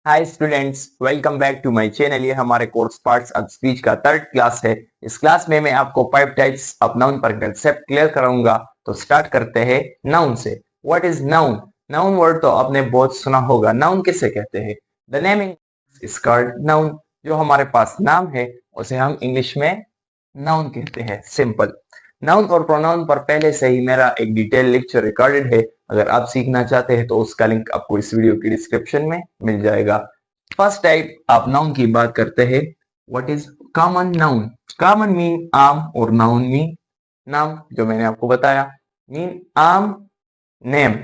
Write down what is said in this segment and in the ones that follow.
Hi students, welcome back to my channel. ये हमारे course parts of speech का third class है। इस क्लास में मैं आपको 5 टाइप्स ऑफ नाउन पर कंसेप्ट क्लियर कराऊंगा। तो स्टार्ट करते हैं नाउन से। What is noun? Noun word तो आपने बहुत सुना होगा। नाउन किसे कहते हैं? The name is called noun. जो हमारे पास नाम है उसे हम इंग्लिश में नाउन कहते हैं। सिंपल। नाउन और प्रोनाउन पर पहले से ही मेरा एक डिटेल लेक्चर रिकॉर्डेड है। अगर आप सीखना चाहते हैं तो उसका लिंक आपको इस वीडियो की डिस्क्रिप्शन में मिल जाएगा। फर्स्ट टाइप आप नाउन की बात करते हैं। What is common noun? Common mean आम और नाउन मीन नाम, जो मैंने आपको बताया। मीन आम, नेम।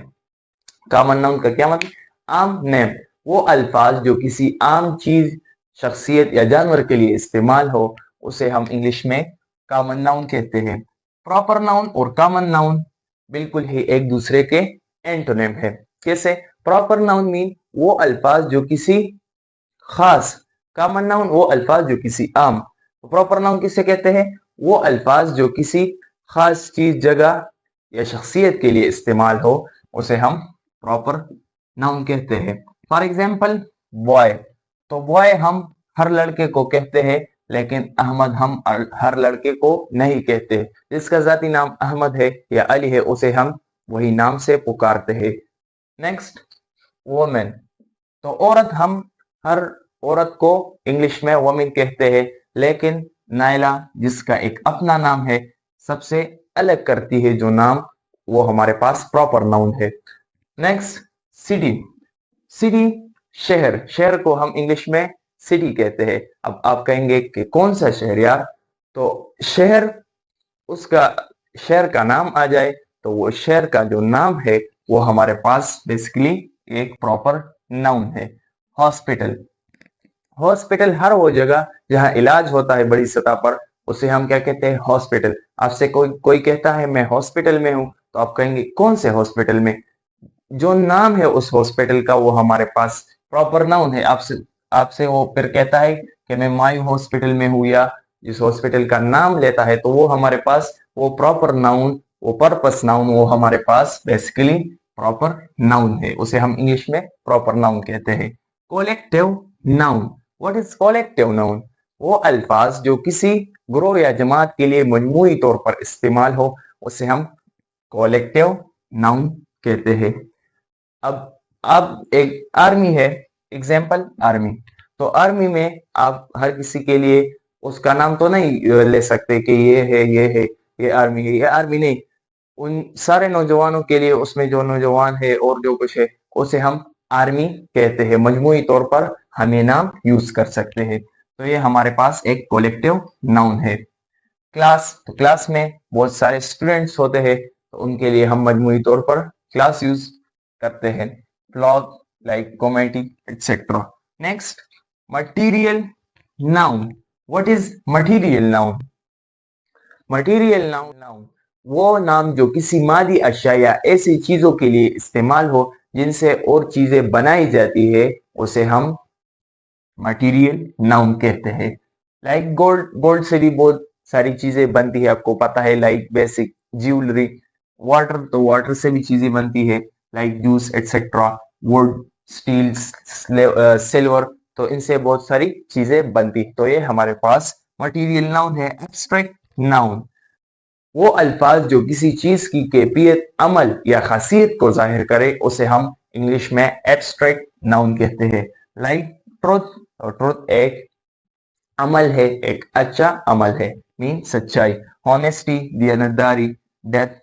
कॉमन नाउन का क्या मतलब? आम, नेम। वो अल्फाज जो किसी आम चीज, शख्सियत या जानवर के लिए इस्तेमाल हो उसे हम इंग्लिश में कॉमन नाउन कहते हैं। प्रॉपर नाउन और कॉमन नाउन बिल्कुल ही एक दूसरे के एंटोनिम है। कैसे? प्रॉपर नाउन मीन वो अल्फाज जो किसी खास, कॉमन नाउन वो अल्फाज जो किसी आम। प्रॉपर नाउन किसे कहते हैं? वो अल्फाज जो किसी खास चीज, जगह या शख्सियत के लिए इस्तेमाल हो उसे हम प्रॉपर नाउन कहते हैं। For example boy. तो बॉय हम हर लड़के को कहते हैं, लेकिन अहमद हम हर लड़के को नहीं कहते। जिसका जाती नाम अहमद है या अली है उसे हम वही नाम से पुकारते हैं। Next, women. तो औरत हम हर औरत को इंग्लिश में वोमेन कहते हैं, लेकिन नायला जिसका एक अपना नाम है, सबसे अलग करती है जो नाम, वो हमारे पास प्रॉपर नाउन है। Next, city. सिटी शहर। शहर को हम इंग्लिश में सिटी कहते हैं। अब आप कहेंगे कि कौन सा शहर यार? तो शहर, उसका शहर का नाम आ जाए तो वो शहर का जो नाम है वो हमारे पास बेसिकली एक प्रॉपर नाउन है। हॉस्पिटल। हॉस्पिटल हर वो जगह जहां इलाज होता है बड़ी सतह पर, उसे हम क्या कहते हैं? हॉस्पिटल। आपसे कोई कोई कहता है मैं हॉस्पिटल में हूं, तो आप कहेंगे कौन से हॉस्पिटल में? जो नाम है उस हॉस्पिटल का वो हमारे पास प्रॉपर नाउन है। आपसे आपसे वो फिर कहता है कि मैं मायू हॉस्पिटल में हूँ, या जिस हॉस्पिटल का नाम लेता है, तो वो हमारे पास वो प्रॉपर नाउन, वो पर्पस नाउन, वो हमारे पास बेसिकली प्रॉपर नाउन है। उसे हम इंग्लिश में प्रॉपर नाउन कहते हैं। Collective noun. What is collective noun? वो अल्फाज जो किसी ग्रोह या जमात के लिए मजमूई तौर पर इस्तेमाल हो उसे हम कोलेक्टिव नाउन कहते हैं। अब एक आर्मी है। Example army. तो आर्मी में आप हर किसी के लिए उसका नाम तो नहीं ले सकते कि ये है, ये है, ये आर्मी है, ये आर्मी नहीं। उन सारे नौजवानों के लिए उसमें जो नौजवान है और जो कुछ है उसे हम आर्मी कहते हैं। मजमूई तौर पर हम ये नाम यूज कर सकते हैं। तो ये हमारे पास एक कोलेक्टिव नाउन है। क्लास। तो क्लास में बहुत सारे स्टूडेंट्स होते हैं, तो उनके लिए हम मजमूई तौर पर क्लास यूज करते हैं। Flog, like comedy etcetera. Next, material noun. What is material noun? Material noun वो नाम जो किसी मादी अशिया या ऐसी चीजों के लिए इस्तेमाल हो जिनसे और चीजें बनाई जाती है, उसे हम मटीरियल नाउन कहते हैं। Like gold. गोल्ड से भी बहुत सारी चीजें बनती है, आपको पता है, लाइक बेसिक ज्वेलरी। वाटर, तो वाटर से भी चीजें बनती है, like juice etcetera. Would, steel, silver, तो इनसे बहुत सारी चीजें बनती है। तो ये हमारे पास मटीरियल नाउन है। एब्स्ट्रैक्ट नाउन वो अल्फाज जो किसी चीज की कैफियत, अमल या खासियत को जाहिर करे उसे हम इंग्लिश में एब्स्ट्रैक्ट नाउन कहते हैं। Like truth. और ट्रुथ एक अमल है, एक अच्छा अमल है, मीन सच्चाई। हॉनेस्टी, दीनतदारी। Death,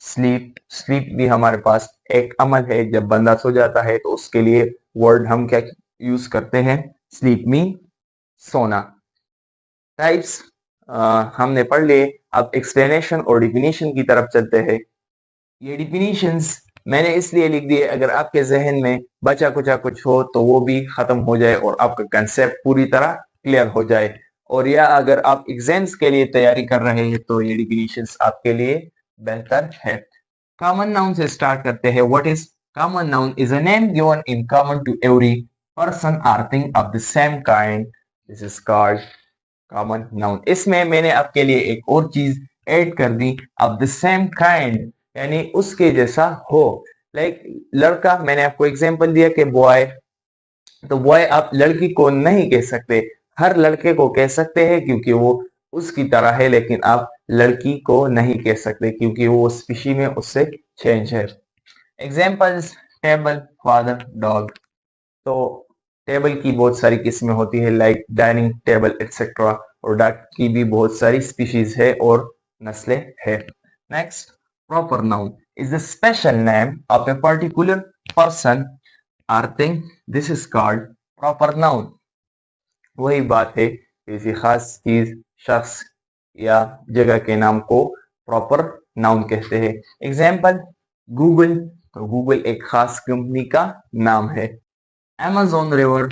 sleep. स्लीप भी हमारे पास एक अमल है। जब बंदा सो जाता है तो उसके लिए वर्ड हम क्या यूज करते हैं? स्लीप मीन सोना। टाइप्स हमने पढ़ लिए। अब एक्सप्लेनेशन और डिफिनीशन की तरफ चलते हैं। ये डिफिनीशंस मैंने इसलिए लिख दिए, अगर आपके जहन में बचा कुचा कुछ हो तो वो भी खत्म हो जाए और आपका कंसेप्ट पूरी तरह क्लियर हो जाए। और या अगर आप एग्जाम्स के लिए तैयारी कर रहे हैं तो ये डिफिनीशंस आपके लिए बेहतर है। कॉमन नाउन से स्टार्ट करते हैं। What is common noun? Is a name given in common to every person or thing of the same kind. This is called common noun. इसमें मैंने आपके लिए एक और चीज ऐड कर दी, ऑफ द सेम काइंड, यानी उसके जैसा हो। लाइक लड़का, मैंने आपको एग्जांपल दिया कि बॉय तो बॉय आप लड़की को नहीं कह सकते, हर लड़के को कह सकते हैं क्योंकि वो उसकी तरह है, लेकिन आप लड़की को नहीं कह सकते क्योंकि वो स्पीशी में उससे चेंज है। Examples, table, father, dog. तो टेबल की बहुत सारी किस्में होती है लाइक डाइनिंग टेबल एक्सेट्रा, और डॉग की भी बहुत सारी स्पीशीज है और नस्लें है। Next, proper noun is the special name of a particular person or thing, this is called proper noun. वही बात है, किसी खास चीज, शख्स या जगह के नाम को प्रॉपर नाउन कहते हैं। एग्जाम्पल, गूगल, तो गूगल एक खास कंपनी का नाम है। Amazon रिवर,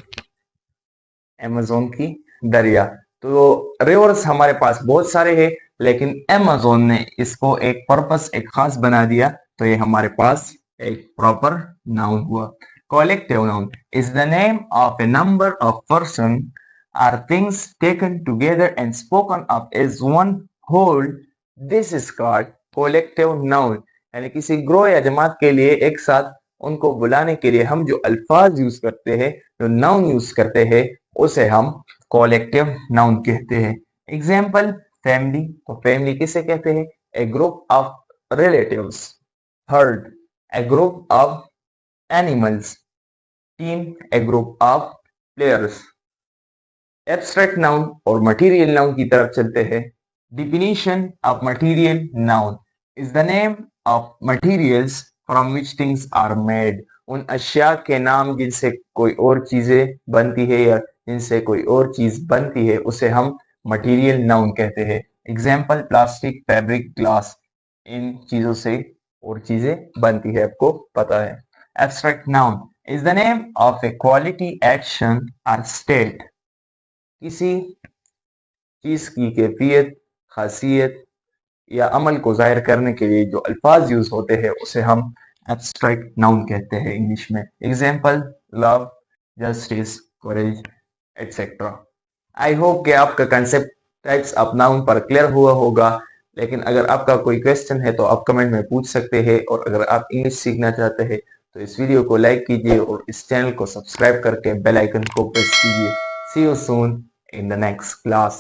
अमेजोन की दरिया। तो रिवर्स हमारे पास बहुत सारे हैं, लेकिन अमेजोन ने इसको एक पर्पस, एक खास बना दिया, तो ये हमारे पास एक प्रॉपर नाउन हुआ। Collective noun is the name of a number of person or things taken together and spoken of as one whole, this is called collective noun. यानी किसी ग्रोह या जमात के लिए एक साथ उनको बुलाने के लिए हम जो अल्फाज यूज करते हैं, जो नाउन यूज करते हैं, उसे हम कलेक्टिव नाउन कहते हैं। एग्जाम्पल, फैमिली, तो फैमिली किसे कहते हैं? A group of relatives. Herd, a group of animals. Team, a group of players. Abstract noun और मटेरियल नाउन की तरफ चलते हैं। Definition of material noun is the name of materials from which things are made. उन अशिया के नाम जिनसे कोई और चीजें बनती है या जिनसे कोई और चीज बनती है, उसे हम मटेरियल नाउन कहते हैं। एग्जाम्पल, प्लास्टिक, फैब्रिक, ग्लास, इन चीजों से और चीजें बनती है, आपको पता है। Abstract noun is the name of A quality, action और स्टेट। किसी चीज की कैफियत, खासियत या अमल को जाहिर करने के लिए जो अल्फाज यूज होते हैं, उसे हम एब्स्ट्रैक्ट नाउन कहते हैं इंग्लिश में। Example, love, justice, courage, etcetera. I hope कि आपका कंसेप्ट टाइप्स ऑफ नाउन पर क्लियर हुआ होगा, लेकिन अगर आपका कोई क्वेश्चन है तो आप कमेंट में पूछ सकते हैं, और अगर आप इंग्लिश सीखना चाहते हैं तो इस वीडियो को लाइक कीजिए और इस चैनल को सब्सक्राइब करके बेल आइकन को प्रेस कीजिए। See you soon in the next class.